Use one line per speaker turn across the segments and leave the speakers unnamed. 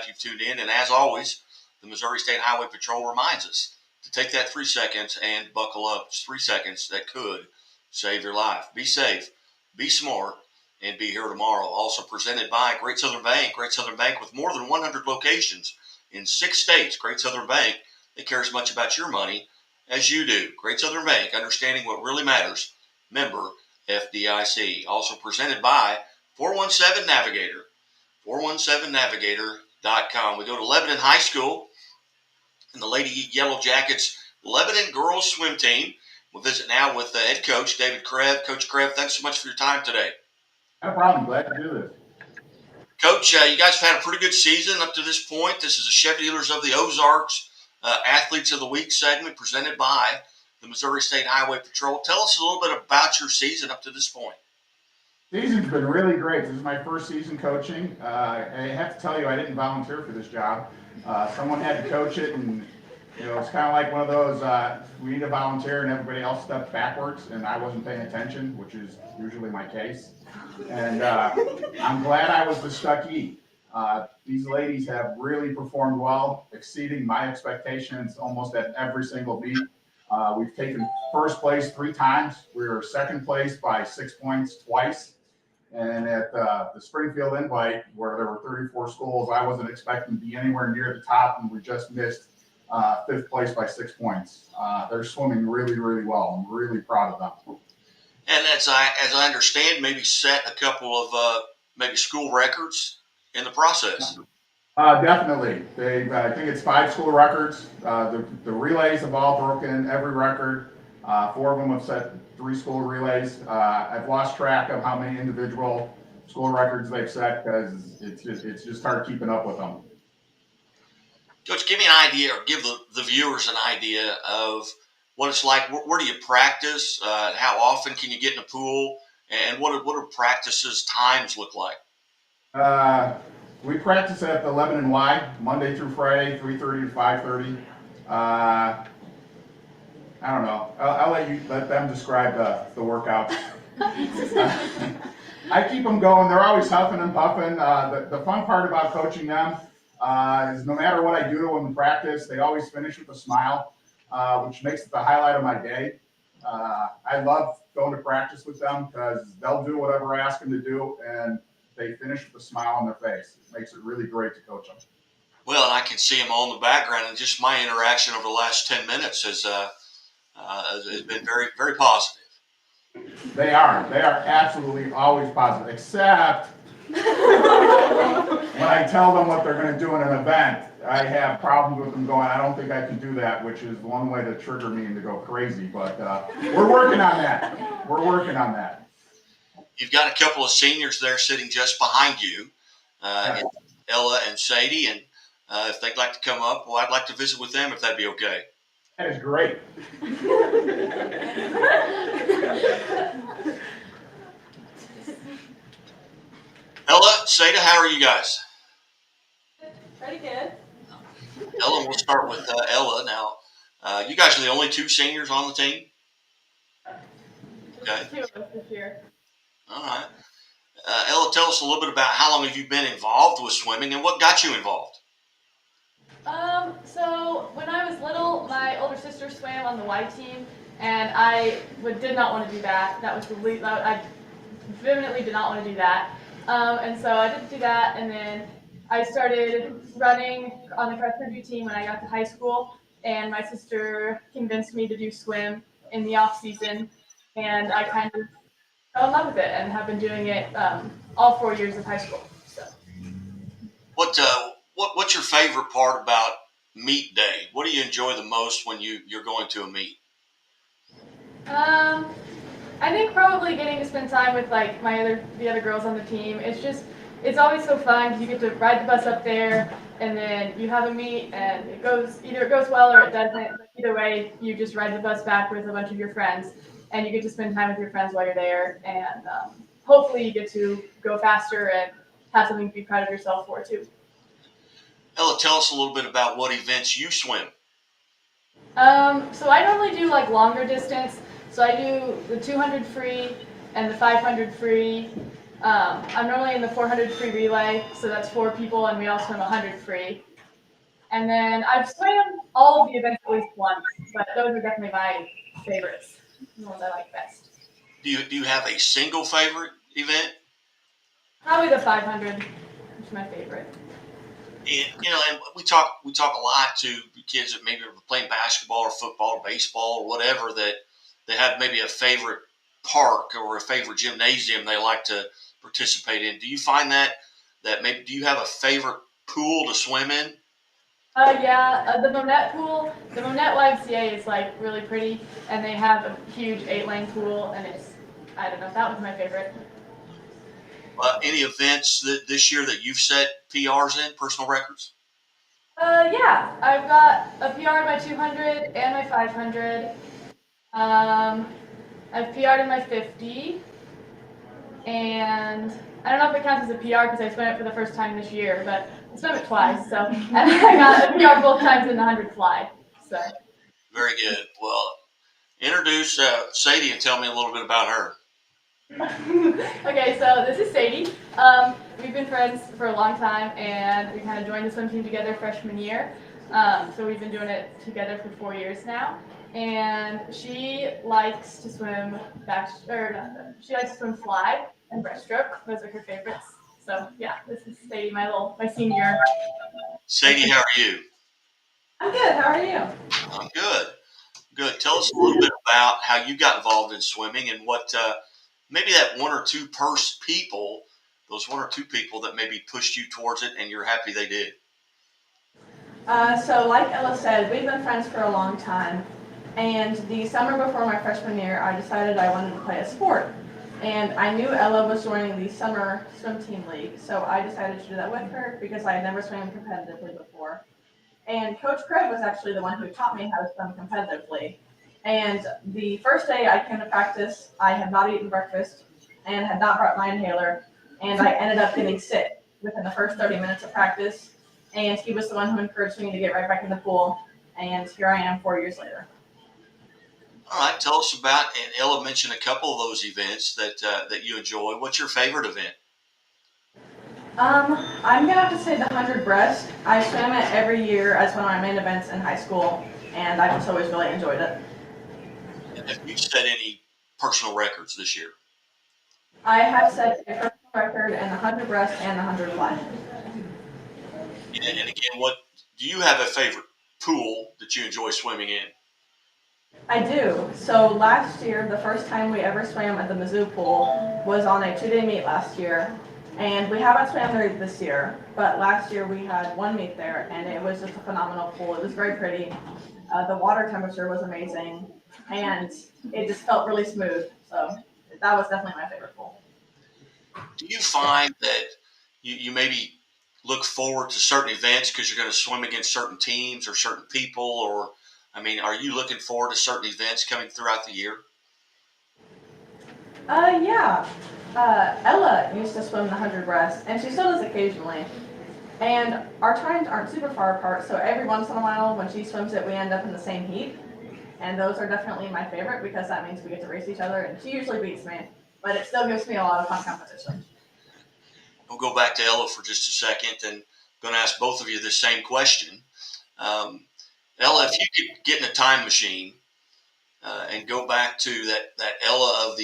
you've tuned in. And as always, the Missouri State Highway Patrol reminds us to take that 3 seconds and buckle up. It's 3 seconds that could save your life. Be safe, be smart, and be here tomorrow. Also presented by Great Southern Bank. Great Southern Bank with more than 100 locations in 6 states. Great Southern Bank, they care as much about your money as you do. Great Southern Bank, understanding what really matters. Member FDIC. Also presented by 417 Navigator. 417navigator.com. We go to Lebanon High School and the Lady Yellow Jackets Lebanon girls swim team. We'll visit now with the head coach, David Krev. Coach Krev, thanks so much for your time today.
No problem. Glad to do this.
Coach, you guys have had a pretty good season up to this point. This is the Chevy Dealers of the Ozarks Athletes of the Week segment presented by the Missouri State Highway Patrol. Tell us a little bit about your season up to this point.
Season's been really great. This is my first season coaching. I have to tell you, I didn't volunteer for this job. Someone had to coach it, and it's kind of like one of those, we need to volunteer, and everybody else stepped backwards, and I wasn't paying attention, which is usually my case. And I'm glad I was the stuckee. These ladies have really performed well, exceeding my expectations almost at every single meet. We've taken first place 3 times. We were second place by 6 points twice. And at the Springfield Invite, where there were 34 schools, I wasn't expecting to be anywhere near the top, and we just missed 5th place by 6 points. They're swimming really, really well. I'm really proud of them.
And as I understand, maybe set a couple of maybe school records in the process.
Definitely. I think it's 5 school records. The relays have all broken every record. 4 of them have set 3 school relays. I've lost track of how many individual school records they've set because it's just hard keeping up with them.
Coach, give me an idea, or give the viewers an idea of what it's like. Where do you practice? How often can you get in the pool? And what do practices times look like?
We practice at the Lebanon Y, Monday through Friday, 3:30 to 5:30. I don't know. I'll let them describe the workouts. I keep them going. They're always huffing and puffing. The fun part about coaching them is no matter what I do to them in practice, they always finish with a smile, which makes it the highlight of my day. I love going to practice with them because they'll do whatever I ask them to do, and they finish with a smile on their face. It makes it really great to coach them.
Well, and I can see them all in the background, and just my interaction over the last 10 minutes has been very, very positive.
They are absolutely always positive, except when I tell them what they're going to do in an event, I have problems with them going, I don't think I can do that, which is one way to trigger me and to go crazy. But we're working on that.
You've got a couple of seniors there sitting just behind you, Ella and Sadie, and if they'd like to come up, well, I'd like to visit with them if that'd be okay.
That is great.
Ella, Sadie, how are you guys?
Pretty good.
Ella, we'll start with Ella now. You guys are the only 2 seniors on the team? Okay.
2 of us this year.
All right. Ella, tell us a little bit about how long have you been involved with swimming and what got you involved?
So when I was little, my older sister swam on the Y team, and I did not want to do that. That was I vehemently did not want to do that. And so I didn't do that, and then I started running on the cross country team when I got to high school, and my sister convinced me to do swim in the off season, and I kind of fell in love with it and have been doing it all 4 years of high school. So.
What's your favorite part about meet day? What do you enjoy the most when you're going to a meet?
I think probably getting to spend time with like the other girls on the team. It's always so fun because you get to ride the bus up there, and then you have a meet, and either it goes well or it doesn't. But either way, you just ride the bus back with a bunch of your friends, and you get to spend time with your friends while you're there, and hopefully you get to go faster and have something to be proud of yourself for too.
Ella, tell us a little bit about what events you swim.
So I normally do like longer distance. So I do the 200 free and the 500 free I'm normally in the 400 free relay, so that's 4 people, and we all swim 100 free. And then I've swam all of the events at least once, but those are definitely my favorites, the ones I like best.
Do you have a single favorite event?
Probably the 500, which is my favorite.
And we talk a lot to kids that maybe are playing basketball or football or baseball or whatever, that they have maybe a favorite park or a favorite gymnasium they like to participate in. Do you find that maybe, do you have a favorite pool to swim in?
Yeah, the Monette pool, the Monette YMCA is like really pretty, and they have a huge 8-lane pool, and I don't know, that was my favorite.
Any events this year that you've set PRs in, personal records?
Yeah, I've got a PR in my 200 and my 500. I've PR'd in my 50, and I don't know if it counts as a PR because I swam it for the first time this year, but I swam it twice, so and I got a PR both times in the 100 fly. So.
Very good. Well, introduce Sadie and tell me a little bit about her.
Okay, so this is Sadie. We've been friends for a long time, and we kind of joined the swim team together freshman year. So we've been doing it together for 4 years now. And she likes to swim she likes to swim fly and breaststroke. Those are her favorites. So yeah, this is Sadie, my senior.
Sadie, how are you?
I'm good. How are you?
I'm good. Good. Tell us a little bit about how you got involved in swimming and what maybe that those one or two people that maybe pushed you towards it and you're happy they did.
So like Ella said, we've been friends for a long time. And the summer before my freshman year, I decided I wanted to play a sport. And I knew Ella was joining the summer swim team league, so I decided to do that with her because I had never swam competitively before. And Coach Krev was actually the one who taught me how to swim competitively. And the first day I came to practice, I had not eaten breakfast and had not brought my inhaler, and I ended up getting sick within the first 30 minutes of practice. And he was the one who encouraged me to get right back in the pool, and here I am 4 years later.
All right, tell us about, and Ella mentioned a couple of those events that you enjoy. What's your favorite event?
I'm gonna have to say the 100 breast. I swam it every year as one of my main events in high school, and I've just always really enjoyed it.
And have you set any personal records this year?
I have set a personal record in the 100 breast and the 100 fly.
And again, what do you have a favorite pool that you enjoy swimming in?
I do. So last year, the first time we ever swam at the Mizzou pool was on a 2-day meet last year. And we haven't swam there this year, but last year we had one meet there, and it was just a phenomenal pool. It was very pretty. The water temperature was amazing, and it just felt really smooth. So that was definitely my favorite pool.
Do you find that you maybe look forward to certain events because you're going to swim against certain teams or certain people, or I mean, are you looking forward to certain events coming throughout the year?
Yeah. Ella used to swim the 100 breast, and she still does occasionally. And our times aren't super far apart, so every once in a while when she swims it, we end up in the same heat. And those are definitely my favorite because that means we get to race each other, and she usually beats me, but it still gives me a lot of fun competition.
We'll go back to Ella for just a second, and I'm going to ask both of you the same question. Ella, if you could get in a time machine and go back to that Ella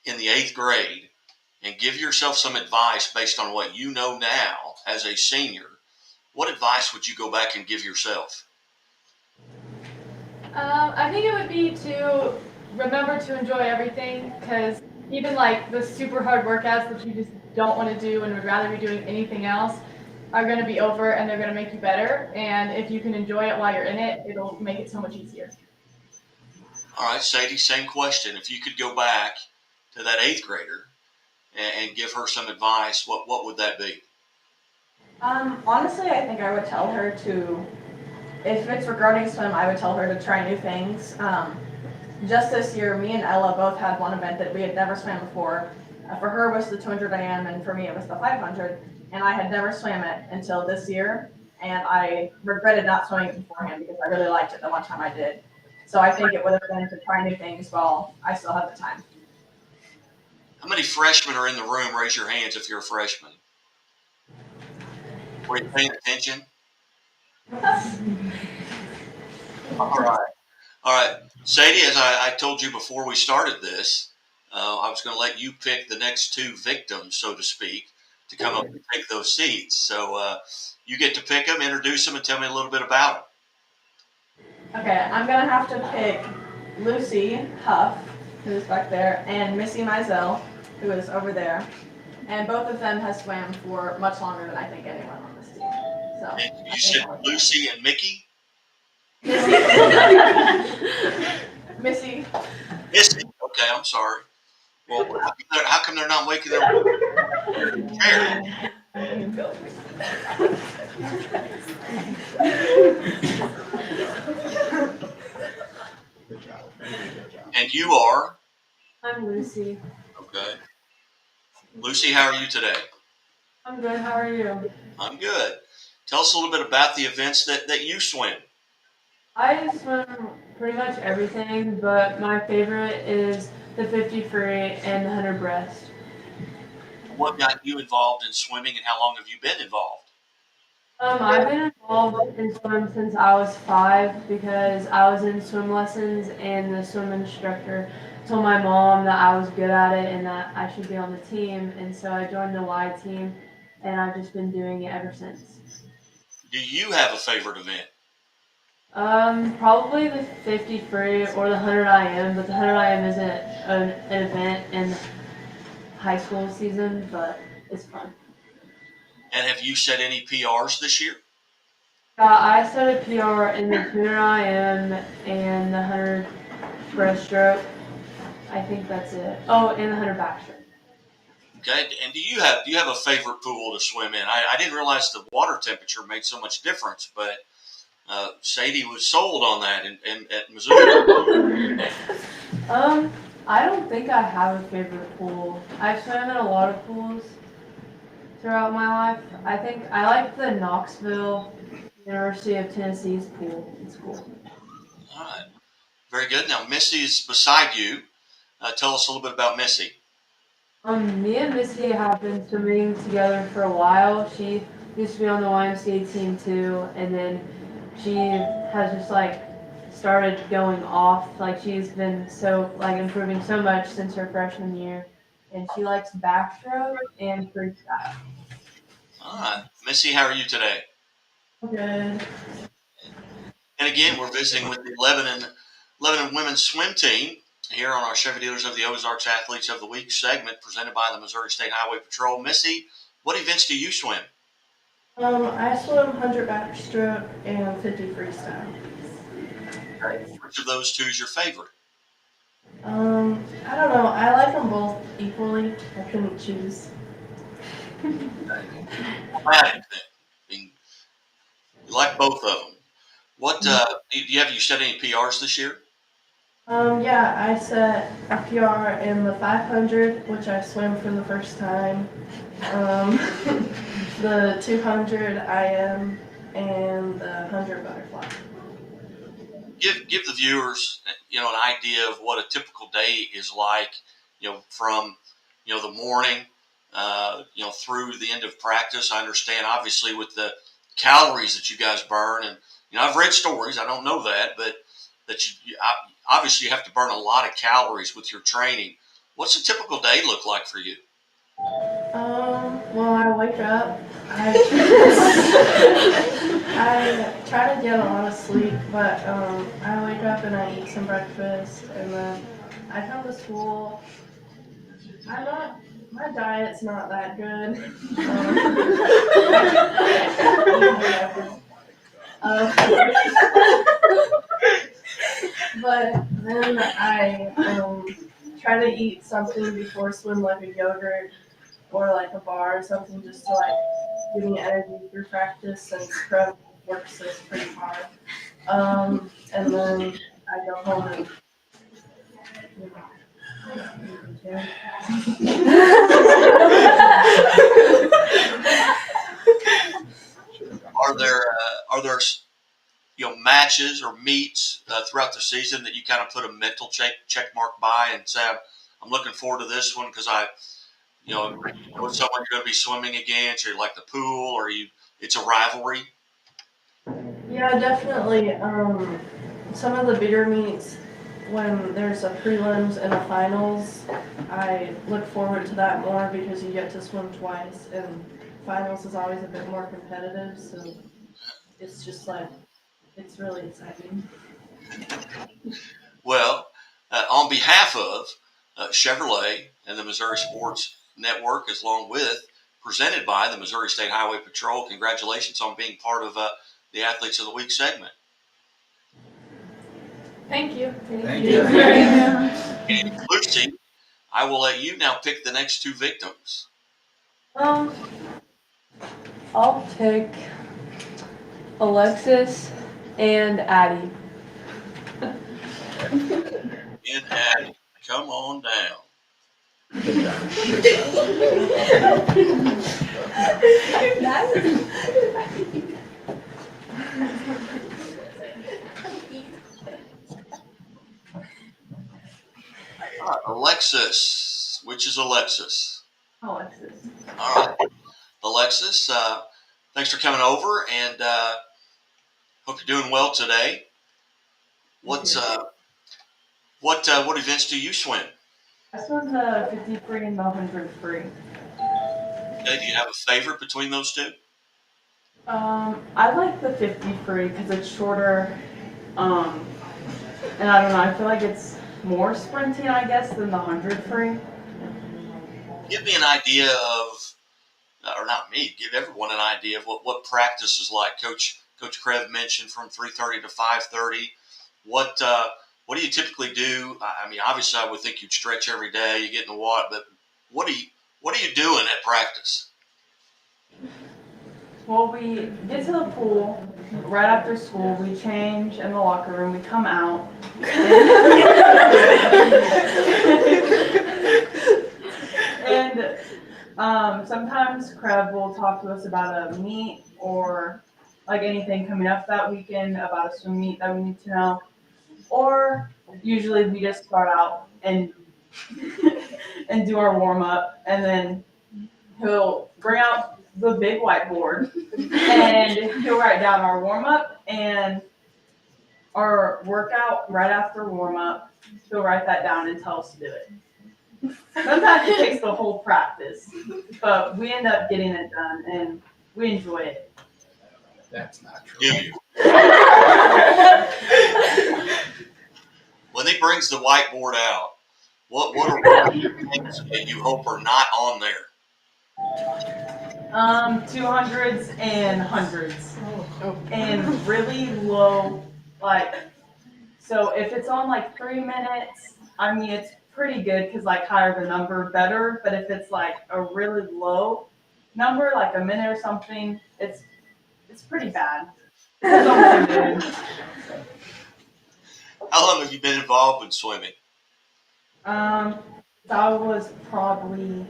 in the 8th grade and give yourself some advice based on what you know now as a senior, what advice would you go back and give yourself?
I think it would be to remember to enjoy everything, because even like the super hard workouts that you just don't want to do and would rather be doing anything else are going to be over, and they're going to make you better. And if you can enjoy it while you're in it, it'll make it so much easier.
All right, Sadie, same question. If you could go back to that 8th grader and give her some advice, what would that be?
Honestly, I think I would tell her to, if it's regarding swim, I would tell her to try new things. Just this year, me and Ella both had one event that we had never swam before. For her it was the 200 IM, and for me it was the 500. And I had never swam it until this year, and I regretted not swimming it beforehand because I really liked it the one time I did. So I think it would have been to try new things while I still have the time.
How many freshmen are in the room? Raise your hands if you're a freshman. Were you paying attention? All right. All right. Sadie, as I told you before we started this, I was going to let you pick the next two victims, so to speak, to come up and take those seats. So you get to pick them, introduce them, and tell me a little bit about them.
Okay, I'm gonna have to pick Lucy Huff, who's back there, and Missy Mizell, who is over there. And both of them has swam for much longer than I think anyone on this team. So
And you said Lucy and Mickey?
Missy. Missy.
Missy. Okay, I'm sorry. Well, how come they're not waking their chair?
Good job. Good job.
And you are?
I'm Lucy.
Okay. Lucy, how are you today?
I'm good. How are you?
I'm good. Tell us a little bit about the events that you swim.
I swim pretty much everything, but my favorite is the 50 free and the 100 breast.
What got you involved in swimming, and how long have you been involved?
I've been involved in swim since I was 5 because I was in swim lessons and the swim instructor told my mom that I was good at it and that I should be on the team, and so I joined the Y team and I've just been doing it ever since.
Do you have a favorite event?
Probably the 50 free or the 100 IM, but the 100 IM isn't an event in high school season, but it's fun.
And have you set any PRs this year?
I set a PR in the 200 IM and the 100 breaststroke. I think that's it. Oh, and the 100 backstroke.
Okay. And do you have a favorite pool to swim in? I didn't realize the water temperature made so much difference, but Sadie was sold on that at Missouri.
I don't think I have a favorite pool. I've swam in a lot of pools throughout my life. I think I like the Knoxville University of Tennessee's pool. It's cool.
All right. Very good. Now, Missy's beside you. Tell us a little bit about Missy.
Me and Missy have been swimming together for a while. She used to be on the YMCA team too, and then she has just started going off. She's been improving so much since her freshman year, and she likes backstroke and freestyle.
All right. Missy, how are you today?
Good.
And again, we're visiting with the Lebanon women's swim team here on our Chevy Dealers of the Ozarks Athletes of the Week segment presented by the Missouri State Highway Patrol. Missy, what events do you swim?
I swim 100 backstroke and 50 freestyle.
Which of those two is your favorite?
I don't know. I like them both equally. I couldn't choose.
You like both of them. What do you set any PRs this year?
Yeah, I set a PR in the 500, which I swam for the first time. The 200 IM and the 100 butterfly.
Give the viewers, an idea of what a typical day is like, from, the morning, through the end of practice. I understand, obviously, with the calories that you guys burn, and I've read stories. I don't know that, but that obviously you have to burn a lot of calories with your training. What's a typical day look like for you?
Well, I wake up. I try to get a lot of sleep, but I wake up and I eat some breakfast, and then I come to school. My diet's not that good. But then I try to eat something before swim, like a yogurt or like a bar or something, just to give me energy through practice, since Krev works us pretty hard. And then I go home and
Are there matches or meets throughout the season that you kind of put a mental check mark by and say, I'm looking forward to this one because with someone you're going to be swimming against, or you like the pool, or it's a rivalry.
Yeah, definitely. Some of the bigger meets, when there's a prelims and a finals, I look forward to that more because you get to swim twice, and finals is always a bit more competitive, so it's just like, it's really exciting.
Well, on behalf of Chevrolet and the Missouri Sports Network, along with presented by the Missouri State Highway Patrol, congratulations on being part of the Athletes of the Week segment.
Thank you.
Thank you.
And Lucy, I will let you now pick the next two victims.
I'll pick Alexis and Addie.
And Addie, come on down. All right, Alexis. Which is Alexis?
Alexis.
All right. Alexis, thanks for coming over, and hope you're doing well today. What events do you swim?
I swim the 50 free and the 100 free.
Okay, do you have a favorite between those two?
I like the 50 free because it's shorter. And I don't know, I feel like it's more sprinting, I guess, than the 100 free.
Give me an idea of, or not me, give everyone an idea of what practice is like. Coach Krev mentioned from 3:30 to 5:30. What do you typically do? I mean, obviously, I would think you'd stretch every day. You get in the water, but what are you doing at practice?
Well, we get to the pool right after school, we change in the locker room, we come out. And sometimes Krev will talk to us about a meet or like anything coming up that weekend, about a swim meet that we need to know. Or usually we just start out and and do our warm up, and then he'll bring out the big whiteboard and he'll write down our warm up and our workout right after warm up. He'll write that down and tell us to do it. Sometimes it takes the whole practice, but we end up getting it done and we enjoy it.
That's not true.
Do you? When he brings the whiteboard out, what are things that you hope are not on there?
200s and hundreds, and really low, like, so if it's on like 3 minutes, I mean, it's pretty good because like higher the number, better. But if it's like a really low number, like a minute or something, it's pretty bad. Don't do good.
How long have you been involved in swimming?
That was probably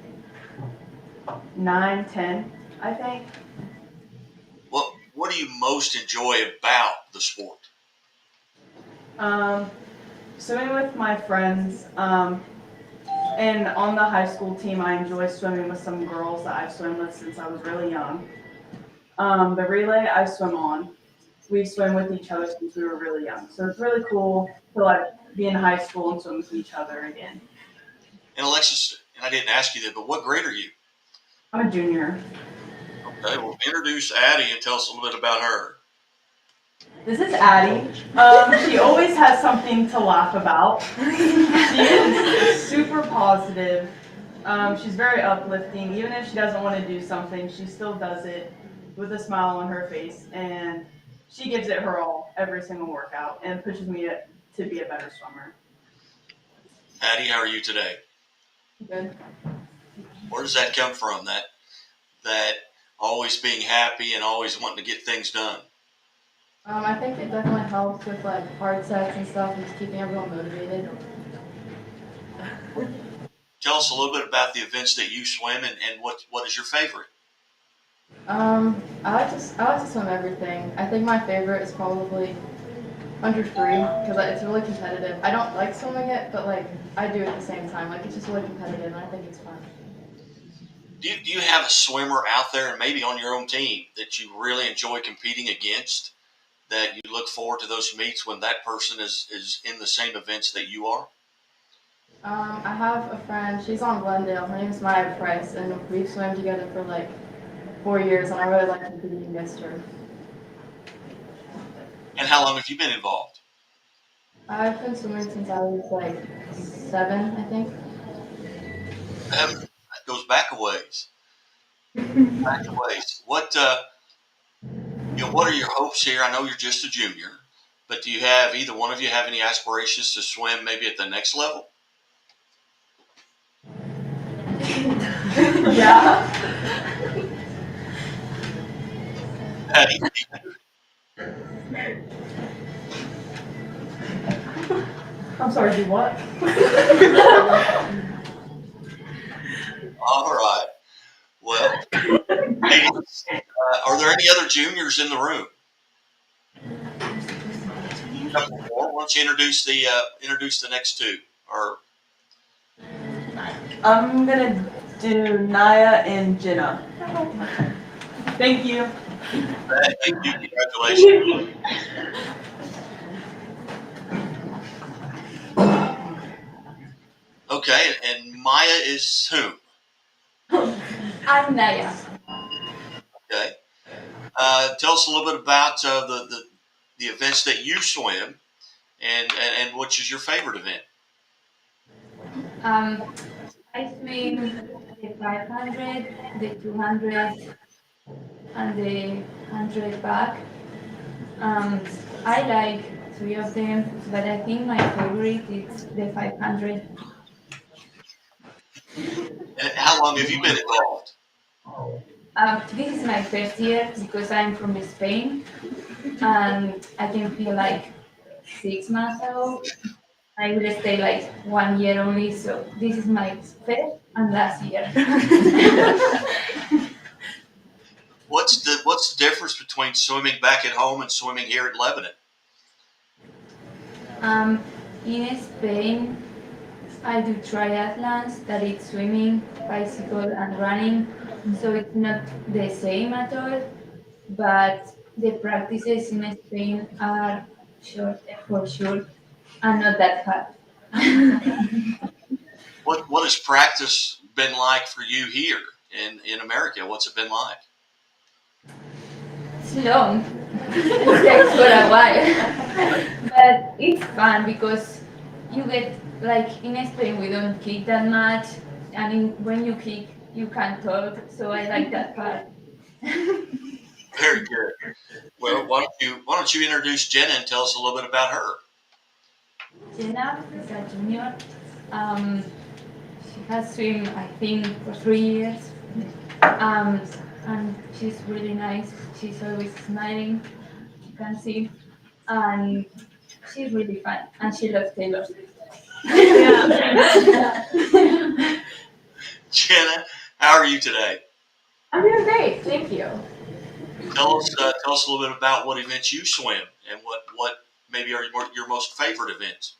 9, 10, I think.
What do you most enjoy about the sport?
Swimming with my friends, and on the high school team, I enjoy swimming with some girls that I've swum with since I was really young. The relay I swim on, we swim with each other since we were really young. So it's really cool to like be in high school and swim with each other again.
And Alexis, and I didn't ask you that, but what grade are you?
I'm a junior.
Okay, well, introduce Addie and tell us a little bit about her.
This is Addie. She always has something to laugh about. She is super positive. She's very uplifting. Even if she doesn't want to do something, she still does it with a smile on her face. And she gives it her all every single workout and pushes me to be a better swimmer.
Addie, how are you today?
Good.
Where does that come from? That always being happy and always wanting to get things done?
I think it definitely helps with like hard sets and stuff and just keeping everyone motivated.
Tell us a little bit about the events that you swim and what is your favorite?
I like to swim everything. I think my favorite is probably
under 3, because it's really competitive. I don't like swimming it, but like I do at the same time. Like it's just really competitive, and I think it's fun.
Do you have a swimmer out there, and maybe on your own team, that you really enjoy competing against? That you look forward to those meets when that person is in the same events that you are?
I have a friend. She's on Glendale. Her name's Maya Price, and we've swam together for like 4 years, and I really like competing against her.
And how long have you been involved?
I've been swimming since I was like 7, I think.
That goes back a ways. Back a ways. What are your hopes here? I know you're just a junior, but do you have either one of you have any aspirations to swim maybe at the next level?
Yeah.
Patty?
I'm sorry, do what?
All right. Well, ladies, are there any other juniors in the room? Couple more. Why don't you introduce the next two? Or
I'm gonna do Naya and Jenna. Thank you.
thank you. Congratulations. Okay, and Maya is whom?
I'm Naya.
Okay. Tell us a little bit about the events that you swim, and which is your favorite event.
I swim the 500, the 200, and the 100 back. I like 3 of them, but I think my favorite is the 500.
And how long have you been involved?
This is my first year because I'm from Spain, and I can feel like 6 months ago. I will stay like 1 year only, so this is my first and last year.
What's the difference between swimming back at home and swimming here in Lebanon?
In Spain, I do triathlons, that is swimming, bicycle, and running. So it's not the same at all, but the practices in Spain are short for sure and not that hard.
What has practice been like for you here in America? What's it been like?
It's long. It takes for a while. But it's fun because you get, like in Spain, we don't kick that much. And when you kick, you can't talk. So I like that part.
Very good. Well, why don't you introduce Jenna and tell us a little bit about her?
Jenna is a junior. Um, she has swim, I think, for 3 years. Um, and she's really nice. She's always smiling. You can see. And she's really fun. And she loves Taylor.
Jenna, how are you today?
I'm doing great, thank you.
Tell us a little bit about what events you swim and what maybe are your most favorite events.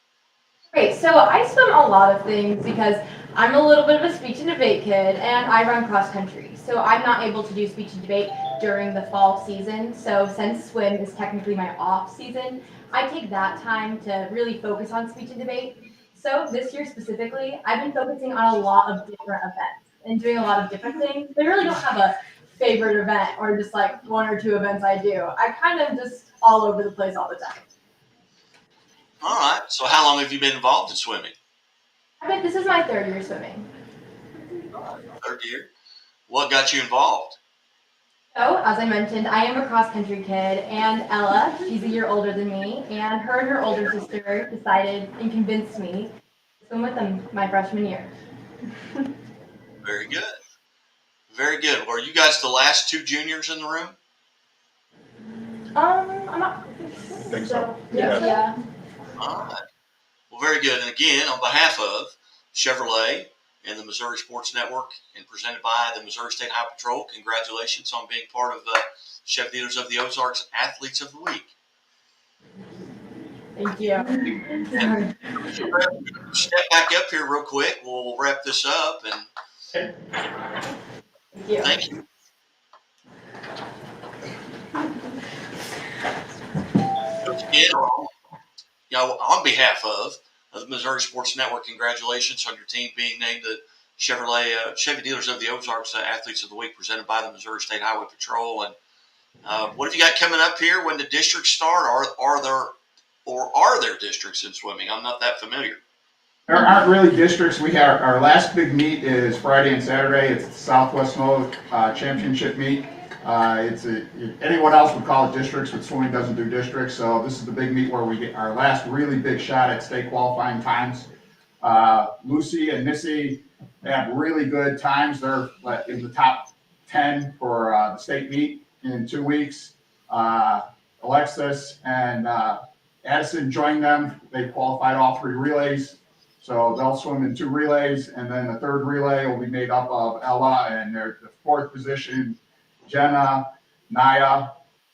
Great, so I swim a lot of things because I'm a little bit of a speech and debate kid and I run cross country. So I'm not able to do speech and debate during the fall season. So since swim is technically my off season, I take that time to really focus on speech and debate. So this year specifically, I've been focusing on a lot of different events and doing a lot of different things. I really don't have a favorite event or just like 1 or 2 events I do. I kind of just all over the place all the time.
All right. So how long have you been involved in swimming?
This is my 3rd year swimming.
Third year. What got you involved?
So, as I mentioned, I am a cross-country kid, and Ella, she's a year older than me, and her older sister decided and convinced me to swim with them my freshman year.
Very good. Very good. Were you guys the last 2 juniors in the room?
I'm not.
I think so.
Yeah.
All right. Well, very good. And again, on behalf of Chevrolet and the Missouri Sports Network and presented by the Missouri State Highway Patrol, congratulations on being part of the Chevy Dealers of the Ozarks Athletes of the Week.
Thank you.
Step back up here real quick. We'll wrap this up and
Thank you.
thank you. Again, on behalf of the Missouri Sports Network, congratulations on your team being named the Chevy Dealers of the Ozarks Athletes of the Week, presented by the Missouri State Highway Patrol. And what have you got coming up here when the districts start? Are there districts in swimming? I'm not that familiar.
There aren't really districts. We have our last big meet is Friday and Saturday. It's the Southwest Snow Championship meet. Anyone else would call it districts, but swimming doesn't do districts. So this is the big meet where we get our last really big shot at state qualifying times. Lucy and Missy have really good times. They're in the top 10 for the state meet in 2 weeks. Alexis and Addison joined them. They qualified all 3 relays. So they'll swim in 2 relays, and then the 3rd relay will be made up of Ella, and the 4th position, Jenna, Naya,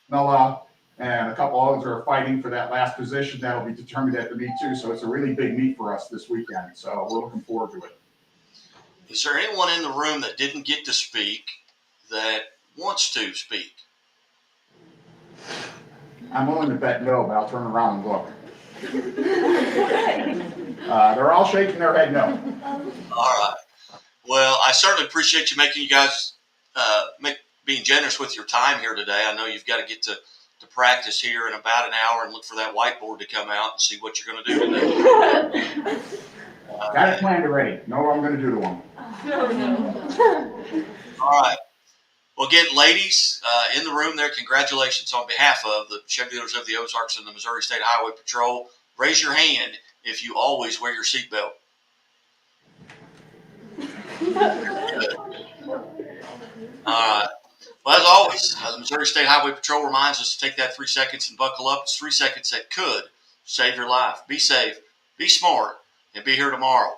Milla, and a couple others are fighting for that last position. That'll be determined at the meet too. So it's a really big meet for us this weekend. So we're looking forward to it.
Is there anyone in the room that didn't get to speak that wants to speak?
I'm willing to bet no, but I'll turn around and look. They're all shaking their head no.
All right. Well, I certainly appreciate you making you guys being generous with your time here today. I know you've got to get to practice here in about an hour and look for that whiteboard to come out and see what you're going to do today.
Got it planned already. Know what I'm going to do to them.
All right. Well, again, ladies in the room there, congratulations on behalf of the Chevy Dealers of the Ozarks and the Missouri State Highway Patrol. Raise your hand if you always wear your seatbelt. All right. Well, as always, the Missouri State Highway Patrol reminds us to take that 3 seconds and buckle up. It's 3 seconds that could save your life. Be safe, be smart, and be here tomorrow.